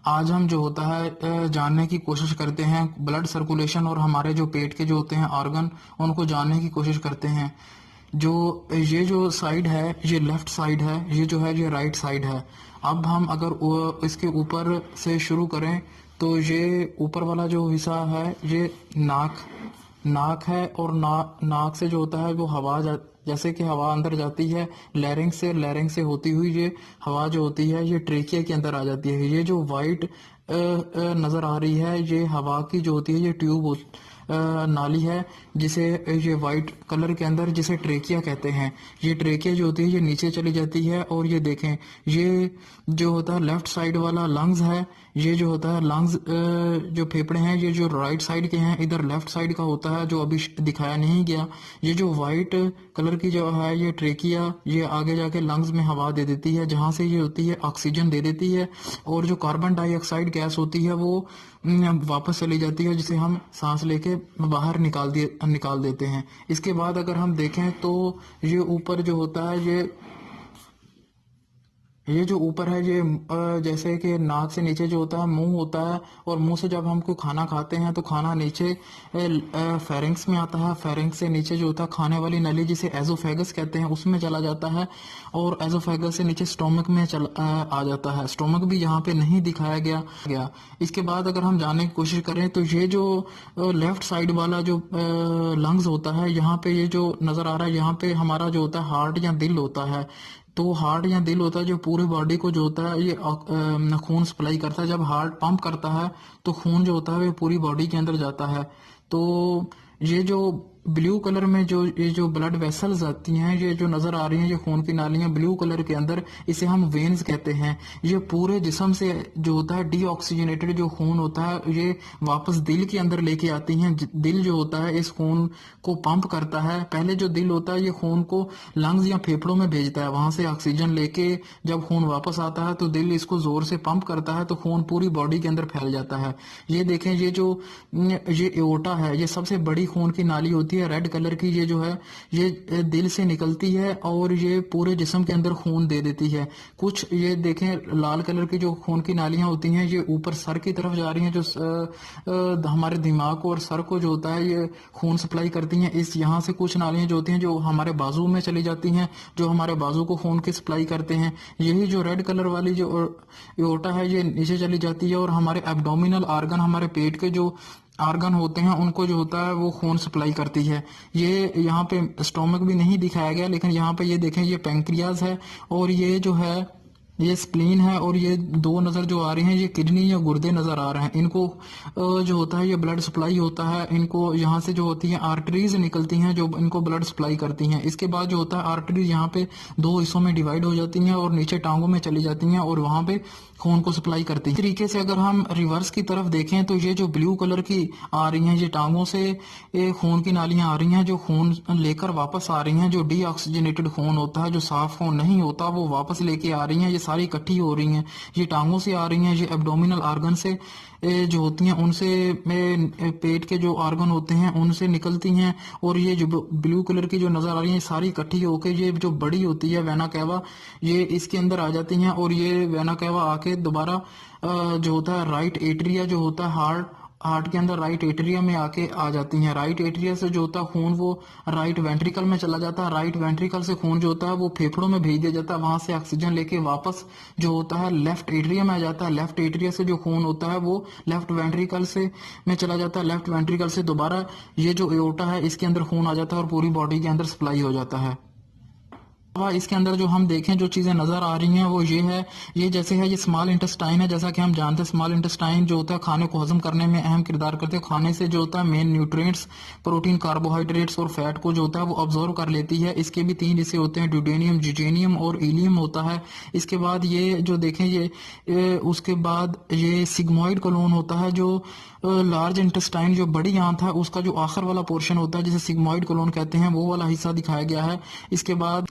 آج ہم جو ہوتا ہے جاننے کی کوشش کرتے ہیں بلڈ سرکولیشن اور ہمارے جو پیٹ کے جو ہوتے ہیں آرگن ان کو جاننے کی کوشش کرتے ہیں. یہ جو سائیڈ ہے یہ لیفٹ سائیڈ ہے, یہ جو ہے یہ رائٹ سائیڈ ہے. اب ہم اگر اس کے اوپر سے شروع کریں تو یہ اوپر والا جو حصہ ہے یہ ناک ہے, اور ناک سے جو ہوتا ہے وہ ہوا جیسے کہ ہوا اندر جاتی ہے لیرنگ سے ہوتی ہوئی یہ ہوا جو ہوتی ہے یہ ٹریکیا کے اندر آ جاتی ہے. یہ جو وائٹ نظر آ رہی ہے یہ ہوا کی جو ہوتی ہے یہ ٹیوب نالی ہے, جسے یہ وائٹ کلر کے اندر جسے ٹریکیا کہتے ہیں. یہ ٹریکیا جو ہوتی ہے یہ نیچے چلی جاتی ہے, اور یہ دیکھیں یہ جو ہوتا ہے لیفٹ سائیڈ والا لنگز ہے, یہ جو ہوتا ہے لنگز جو پھیپڑے ہیں یہ جو رائٹ سائیڈ کے ہیں ادھر لیفٹ سائیڈ کا ہوتا ہے جو ابھی دکھایا نہیں گیا. یہ جو وائٹ کلر کی جو ہے یہ ٹریکیا یہ آگے جا کے لنگز میں ہوا دے دیتی ہے, جہاں سے یہ ہوتی ہے آکسیجن دے دیتی ہے, اور جو کاربن ڈائی آکسائڈ گیس ہوتی ہے وہ واپس چلی جاتی ہے, جسے ہم سانس لے کے باہر نکال دیتے ہیں. اس کے بعد اگر ہم دیکھیں تو یہ اوپر جو ہوتا ہے یہ جو اوپر ہے یہ جیسے کہ ناک سے نیچے جو ہوتا ہے منہ ہوتا ہے, اور منہ سے جب ہم کوئی کھانا کھاتے ہیں تو کھانا نیچے فیرنکس میں آتا ہے, فیرنکس سے نیچے جو ہوتا ہے کھانے والی نلی جسے ایزوفیگس کہتے ہیں اس میں چلا جاتا ہے, اور ایزوفیگس سے نیچے سٹومک میں آ جاتا ہے. سٹومک بھی یہاں پہ نہیں دکھایا گیا. اس کے بعد اگر ہم جاننے کی کوشش کریں تو یہ جو لیفٹ سائیڈ والا جو لنگز ہوتا ہے یہاں پہ یہ جو نظر آ رہا ہے یہاں پہ ہمارا جو ہوتا ہے ہارٹ یا دل ہوتا ہے. تو ہارٹ یا دل ہوتا ہے جو پوری باڈی کو جو ہوتا ہے یہ خون سپلائی کرتا ہے. جب ہارٹ پمپ کرتا ہے تو خون جو ہوتا ہے وہ پوری باڈی کے اندر جاتا ہے. تو یہ جو بلیو کلر میں یہ جو بلڈ ویسلز آتی ہیں یہ جو نظر آ رہی ہیں یہ خون کی نالیاں بلیو کلر کے اندر, اسے ہم وینز کہتے ہیں. یہ پورے جسم سے جو ہوتا ہے ڈی آکسیجنیٹڈ جو خون ہوتا ہے یہ واپس دل کے اندر لے کے آتی ہیں. دل جو ہوتا ہے اس خون کو پمپ کرتا ہے. پہلے جو دل ہوتا ہے یہ خون کو لنگز یا پھیپڑوں میں بھیجتا ہے, وہاں سے آکسیجن لے کے جب خون واپس آتا ہے تو دل اس کو زور سے پمپ کرتا ہے تو خون پوری باڈی کے اندر پھیل جاتا ہے. یہ دیکھیں یہ ایورٹا ہے, یہ سب سے بڑی خون کی نالی ہوتی ہے ریڈ کلر کی. یہ جو ہے یہ دل سے نکلتی ہے اور یہ پورے جسم کے اندر خون دے دیتی ہے. کچھ یہ دیکھیں لال کلر کی جو خون کی نالیاں ہوتی ہیں یہ اوپر سر کی طرف جا رہی ہیں, جو ہمارے دماغ کو اور سر کو جو ہوتا ہے یہ خون سپلائی کرتی ہیں. یہاں سے کچھ نالیاں جو ہوتی ہیں جو ہمارے بازو میں چلی جاتی ہیں, جو ہمارے بازو کو خون کی سپلائی کرتے ہیں. یہی جو ریڈ کلر والی جو ایورٹا ہے یہ نیچے چلی جاتی ہے, اور ہمارے ایبڈومینل آرگن ہمارے پیٹ کے جو آرگن ہوتے ہیں ان کو جو ہوتا ہے وہ خون سپلائی کرتی ہے. یہ یہاں پہ سٹومک بھی نہیں دکھایا گیا, لیکن یہاں پہ یہ دیکھیں یہ پینکریاز ہے, اور یہ جو ہے یہ سپلین ہے, اور یہ دو نظر جو آ رہی ہیں یہ کڈنی یا گردے نظر آ رہے ہیں. ان کو جو ہوتا ہے یہ بلڈ سپلائی ہوتا ہے, ان کو یہاں سے جو ہوتی ہیں آرٹریز نکلتی ہیں جو ان کو بلڈ سپلائی کرتی ہیں. اس کے بعد جو ہوتا ہے آرٹریز یہاں پہ دو حصوں میں ڈیوائیڈ ہو جاتی ہیں اور نیچے ٹانگوں میں چلی جاتی ہیں اور وہاں پہ خون کو سپلائی کرتی ہیں. اس طریقے سے اگر ہم ریورس کی طرف دیکھیں تو یہ جو بلیو کلر کی آ رہی ہیں یہ ٹانگوں سے خون کی نالیاں آ رہی ہیں جو خون لے کر واپس آ رہی ہیں. جو ڈی آکسیجنیٹڈ خون ہوتا ہے جو صاف خون نہیں ہوتا وہ واپس لے کے آ رہی ہیں. یہ ساری اکٹھی ہو رہی ہیں, یہ ٹانگوں سے آ رہی ہیں, یہ ایبڈومینل آرگن سے جو ہوتی ہیں ان سے پیٹ کے جو آرگن ہوتے ہیں ان سے نکلتی ہیں, اور یہ جو بلیو کلر کی جو نظر آ رہی ہیں ساری اکٹھی ہو کے یہ جو بڑی ہوتی ہے وینا کیوا یہ اس کے اندر آ جاتی ہیں, اور یہ وینا کیوا آ کے دوبارہ جو ہوتا ہے رائٹ ایٹریا جو ہوتا ہے ہارٹ کے اندر رائٹ ایٹریا میں آ کے آ جاتی ہیں. رائٹ ایٹریا سے جو ہوتا ہے خون وہ رائٹ وینٹریکل میں چلا جاتا ہے. رائٹ وینٹریکل سے خون جو ہوتا ہے وہ پھیپڑوں میں بھیج دیا جاتا ہے, وہاں سے آکسیجن لے کے واپس جو ہوتا ہے لیفٹ ایٹریا میں آ جاتا ہے. لیفٹ ایٹریا سے جو خون ہوتا ہے وہ لیفٹ وینٹریکل سے میں چلا جاتا ہے. لیفٹ وینٹریکل سے دوبارہ یہ جو ایورٹا ہے اس کے اندر خون آ جاتا ہے اور پوری باڈی کے اندر سپلائی ہو جاتا ہے. اس کے اندر جو ہم دیکھیں جو چیزیں نظر آ رہی ہیں وہ یہ ہے, یہ جیسے ہے یہ اسمال انٹسٹائن ہے. جیسا کہ ہم جانتے ہیں اسمال انٹسٹائن جو ہوتا ہے کھانے کو ہضم کرنے میں اہم کردار کرتے ہیں. کھانے سے جو ہوتا ہے مین نیوٹرینٹس پروٹین کاربوہائیڈریٹس اور فیٹ کو جو ہوتا ہے وہ ابزورو کر لیتی ہے. اس کے بھی 3 حصے ہوتے ہیں, ڈیوڈینیم, جیجینیم اور ایلیم ہوتا ہے. اس کے بعد یہ جو دیکھیں یہ اس کے بعد یہ سگموئڈ کولون ہوتا ہے. جو لارج انٹسٹائن جو بڑی آنت ہے اس کا جو آخر والا پورشن ہوتا ہے جسے سگموئڈ کولون کہتے ہیں وہ والا حصہ دکھایا گیا ہے. اس کے بعد